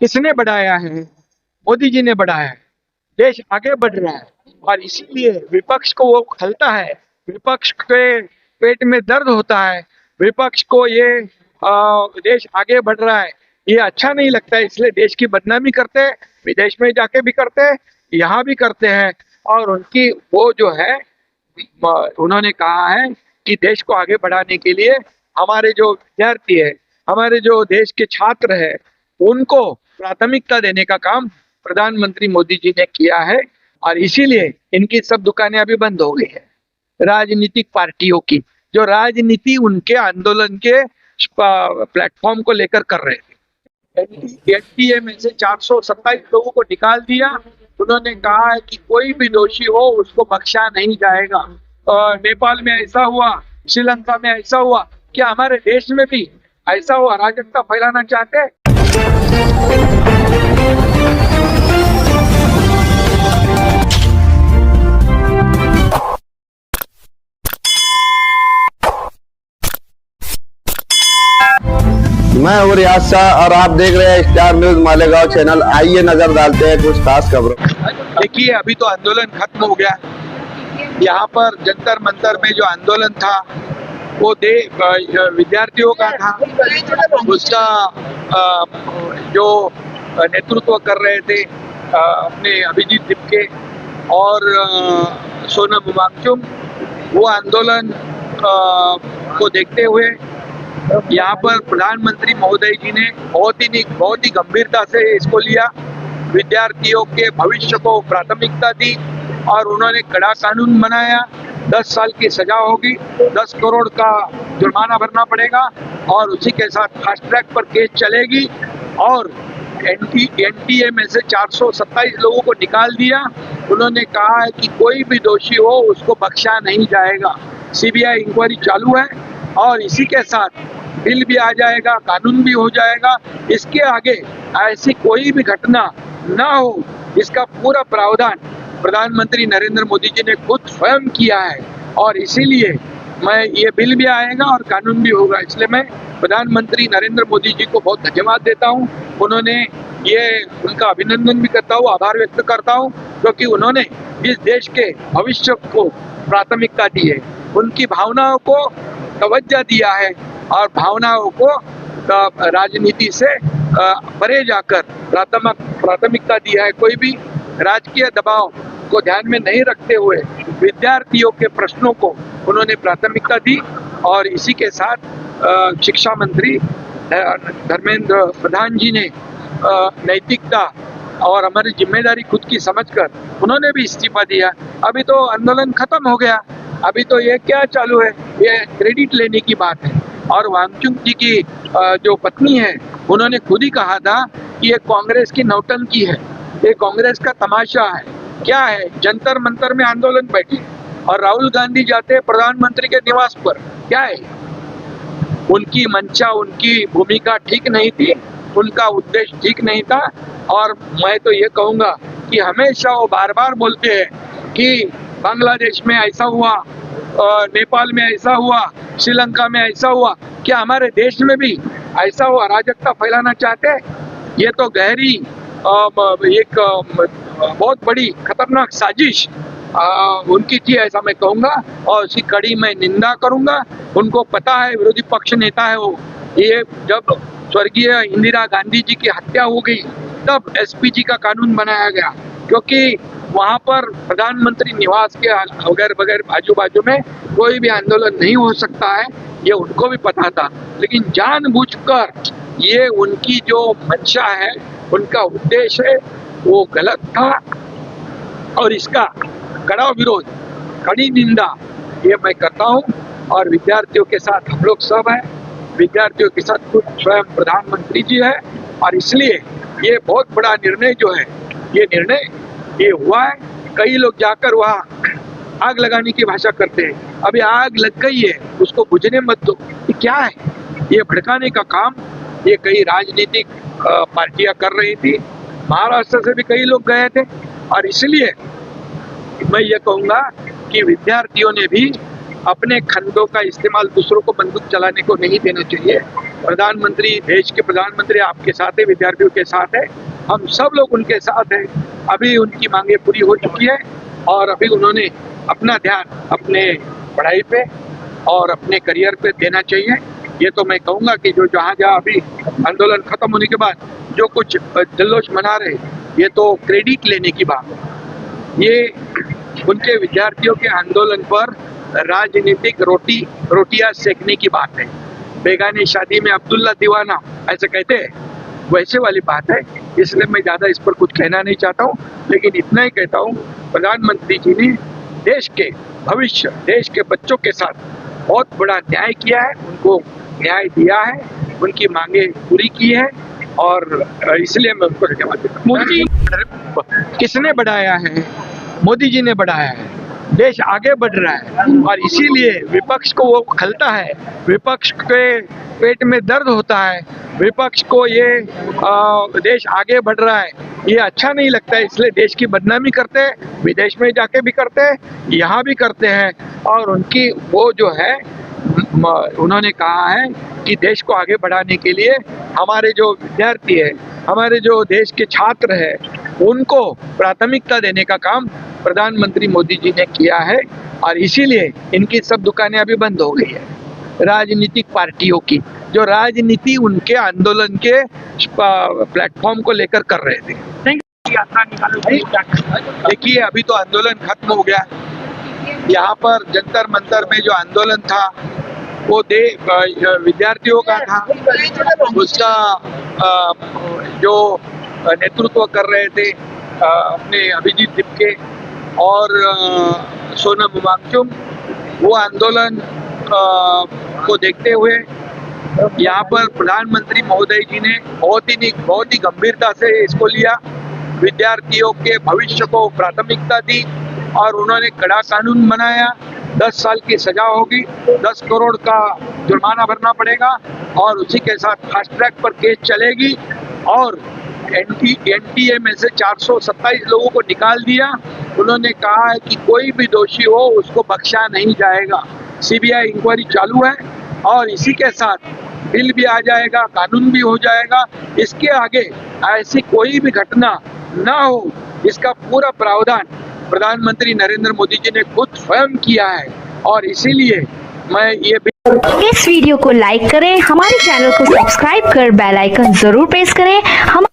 किसने बढ़ाया है? मोदी जी ने बढ़ाया है। देश आगे बढ़ रहा है और इसीलिए विपक्ष को वो खलता है, विपक्ष के पेट में दर्द होता है, विपक्ष को ये देश आगे बढ़ रहा है ये अच्छा नहीं लगता है, इसलिए देश की बदनामी करते हैं, विदेश में जाके भी करते हैं, यहाँ भी करते हैं। और उनकी वो जो है उन्होंने कहा है कि देश को आगे बढ़ाने के लिए हमारे जो विद्यार्थी है, हमारे जो देश के छात्र है, उनको प्राथमिकता देने का काम प्रधानमंत्री मोदी जी ने किया है। और इसीलिए इनकी सब दुकानें अभी बंद हो गई है राजनीतिक पार्टियों की, जो राजनीति उनके आंदोलन के प्लेटफॉर्म को लेकर कर रहे थे। एनडीए में से 427 लोगों को निकाल दिया। उन्होंने कहा है कि कोई भी दोषी हो उसको बख्शा नहीं जाएगा। नेपाल में ऐसा हुआ, श्रीलंका में ऐसा हुआ, क्या हमारे देश में भी ऐसा हो अराजकता फैलाना चाहते हैं? मैं हूँ रियाज शाह और आप देख रहे हैं स्टार न्यूज मालेगांव चैनल। आइए नजर डालते हैं कुछ खास खबरों। देखिए, अभी तो आंदोलन खत्म हो गया। यहाँ पर जंतर मंतर में जो आंदोलन था वो विद्यार्थियों का था। उसका जो नेतृत्व कर रहे थे अपने अभिजीत दिपके और सोनम वांगचुक, वो आंदोलन को देखते हुए यहाँ पर प्रधानमंत्री महोदय जी ने बहुत ही गंभीरता से इसको लिया, विद्यार्थियों के भविष्य को प्राथमिकता दी और उन्होंने कड़ा कानून बनाया। 10 साल की सजा होगी, 10 करोड़ का जुर्माना भरना पड़ेगा और उसी के साथ फास्ट ट्रैक पर केस चलेगी। और एनडीए में से 427 लोगों को निकाल दिया। उन्होंने कहा है कि कोई भी दोषी हो उसको बख्शा नहीं जाएगा। सीबीआई इंक्वायरी चालू है और इसी के साथ बिल भी आ जाएगा, कानून भी हो जाएगा। इसके आगे ऐसी कोई भी घटना ना हो, इसका पूरा प्रावधान प्रधानमंत्री नरेंद्र मोदी जी ने खुद स्वयं किया है और इसीलिए ये बिल भी आएगा और कानून भी होगा। इसलिए मैं प्रधानमंत्री नरेंद्र मोदी जी को बहुत धन्यवाद देता हूं। उन्होंने उनका अभिनंदन भी करता हूँ, आभार व्यक्त करता हूँ, क्योंकि उन्होंने इस देश के भविष्य को प्राथमिकता दी है, उनकी भावनाओं को तवज्जो दिया है और भावनाओं को राजनीति से परे जाकर प्राथमिकता दिया है। कोई भी राजकीय दबाव को ध्यान में नहीं रखते हुए विद्यार्थियों के प्रश्नों को उन्होंने प्राथमिकता दी। और इसी के साथ शिक्षा मंत्री धर्मेंद्र प्रधान जी ने नैतिकता और हमारी जिम्मेदारी खुद की समझकर उन्होंने भी इस्तीफा दिया। अभी तो आंदोलन खत्म हो गया, अभी तो ये क्या चालू है, ये क्रेडिट लेने की बात है। और वांगचुक जी की जो पत्नी है उन्होंने खुद ही कहा था कि ये कांग्रेस की नौटंकी है, ये कांग्रेस का तमाशा है। क्या है, जंतर मंतर में आंदोलन बैठे और राहुल गांधी जाते प्रधानमंत्री के निवास पर, क्या है? उनकी मंशा, उनकी भूमिका ठीक नहीं थी, उनका उद्देश्य ठीक नहीं था। और मैं तो ये कहूँगा कि हमेशा वो बार बार बोलते हैं कि बांग्लादेश में ऐसा हुआ, नेपाल में ऐसा हुआ, श्रीलंका में ऐसा हुआ, क्या हमारे देश में भी ऐसा हो अराजकता फैलाना चाहते हैं? ये तो गहरी एक बहुत बड़ी खतरनाक साजिश उनकी थी, ऐसा मैं कहूँगा और उसी कड़ी में निंदा करूँगा। उनको पता है, विरोधी पक्ष नेता है वो, ये जब स्वर्गीय इंदिरा गांधी जी की हत्या हो गई तब एसपीजी का कानून बनाया गया, क्योंकि वहाँ पर प्रधानमंत्री निवास के वगैरह आजू बाजू में कोई भी आंदोलन नहीं हो सकता है, ये उनको भी पता था। लेकिन जानबूझकर ये उनकी जो मंशा है, उनका उद्देश्य है, वो गलत था और इसका कड़ा विरोध, कड़ी निंदा ये मैं करता हूँ। और विद्यार्थियों के साथ हम लोग सब हैं, विद्यार्थियों के साथ खुद स्वयं प्रधानमंत्री जी है और इसलिए ये बहुत बड़ा निर्णय जो है, ये निर्णय ये हुआ है। कई लोग जाकर वहाँ आग लगाने की भाषा करते हैं, अभी आग लग गई है, उसको बुझने मत दो। ये क्या है? ये भड़काने का काम ये कई राजनीतिक पार्टियां कर रही थी। महाराष्ट्र से भी कई लोग गए थे और इसलिए मैं ये कहूँगा कि विद्यार्थियों ने भी अपने खंडों का इस्तेमाल दूसरों को बंदूक चलाने को नहीं देना चाहिए। प्रधानमंत्री, देश के प्रधानमंत्री आपके साथ है, विद्यार्थियों के साथ है, हम सब लोग उनके साथ हैं। अभी उनकी मांगे पूरी हो चुकी है और अभी उन्होंने अपना ध्यान अपने पढ़ाई पे और अपने करियर पे देना चाहिए। ये तो मैं कहूँगा कि जो जहाँ अभी आंदोलन खत्म होने के बाद जो कुछ जल्लोश मना रहे, ये तो क्रेडिट लेने की बात है। ये उनके विद्यार्थियों के आंदोलन पर राजनीतिक रोटियां सेकने की बात है। बेगानी शादी में अब्दुल्ला दीवाना ऐसे कहते हैं, वैसे वाली बात है। इसलिए मैं ज्यादा इस पर कुछ कहना नहीं चाहता हूँ, लेकिन इतना ही कहता हूँ, प्रधानमंत्री जी ने देश के भविष्य, देश के बच्चों के साथ बहुत बड़ा न्याय किया है, उनको न्याय दिया है, उनकी मांगे पूरी की है और इसलिए मैं उनको धन्यवाद देता हूँ। मोदी किसने बढ़ाया है? मोदी जी ने बढ़ाया है। देश आगे बढ़ रहा है और इसीलिए विपक्ष को वो खलता है, विपक्ष के पेट में दर्द होता है, विपक्ष को ये देश आगे बढ़ रहा है ये अच्छा नहीं लगता है, इसलिए देश की बदनामी करते हैं, विदेश में जाके भी करते हैं, यहाँ भी करते हैं। और उनकी वो जो है, उन्होंने कहा है कि देश को आगे बढ़ाने के लिए हमारे जो विद्यार्थी है, हमारे जो देश के छात्र है, उनको प्राथमिकता देने का काम प्रधानमंत्री मोदी जी ने किया है और इसीलिए इनकी सब दुकानें अभी बंद हो गई है। राजनीतिक पार्टियों की जो राजनीति उनके आंदोलन के प्लेटफॉर्म को लेकर कर रहे थे। देखिए, अभी तो आंदोलन खत्म हो गया। यहाँ पर जंतर मंतर में जो आंदोलन था वो विद्यार्थियों का था। उसका जो नेतृत्व कर रहे थे अपने अभिजीत दिपके और सोनम वांगचुक, वो आंदोलन को देखते हुए यहाँ पर प्रधानमंत्री महोदय जी ने बहुत ही गंभीरता से इसको लिया, विद्यार्थियों के भविष्य को प्राथमिकता दी और उन्होंने कड़ा कानून बनाया। 10 साल की सजा होगी, 10 करोड़ का जुर्माना भरना पड़ेगा और उसी के साथ फास्ट ट्रैक पर केस चलेगी और एनटीए में से 427 लोगों को निकाल दिया। उन्होंने कहा है कि कोई भी दोषी हो उसको बख्शा नहीं जाएगा। सीबीआई इंक्वायरी चालू है और इसी के साथ बिल भी आ जाएगा, कानून भी हो जाएगा। इसके आगे ऐसी कोई भी घटना ना हो, इसका पूरा प्रावधान प्रधानमंत्री नरेंद्र मोदी जी ने खुद स्वयं किया है और इसीलिए मैं ये इस वीडियो को लाइक करें, हमारे चैनल को सब्सक्राइब कर बेल आइकन जरूर प्रेस करें। हम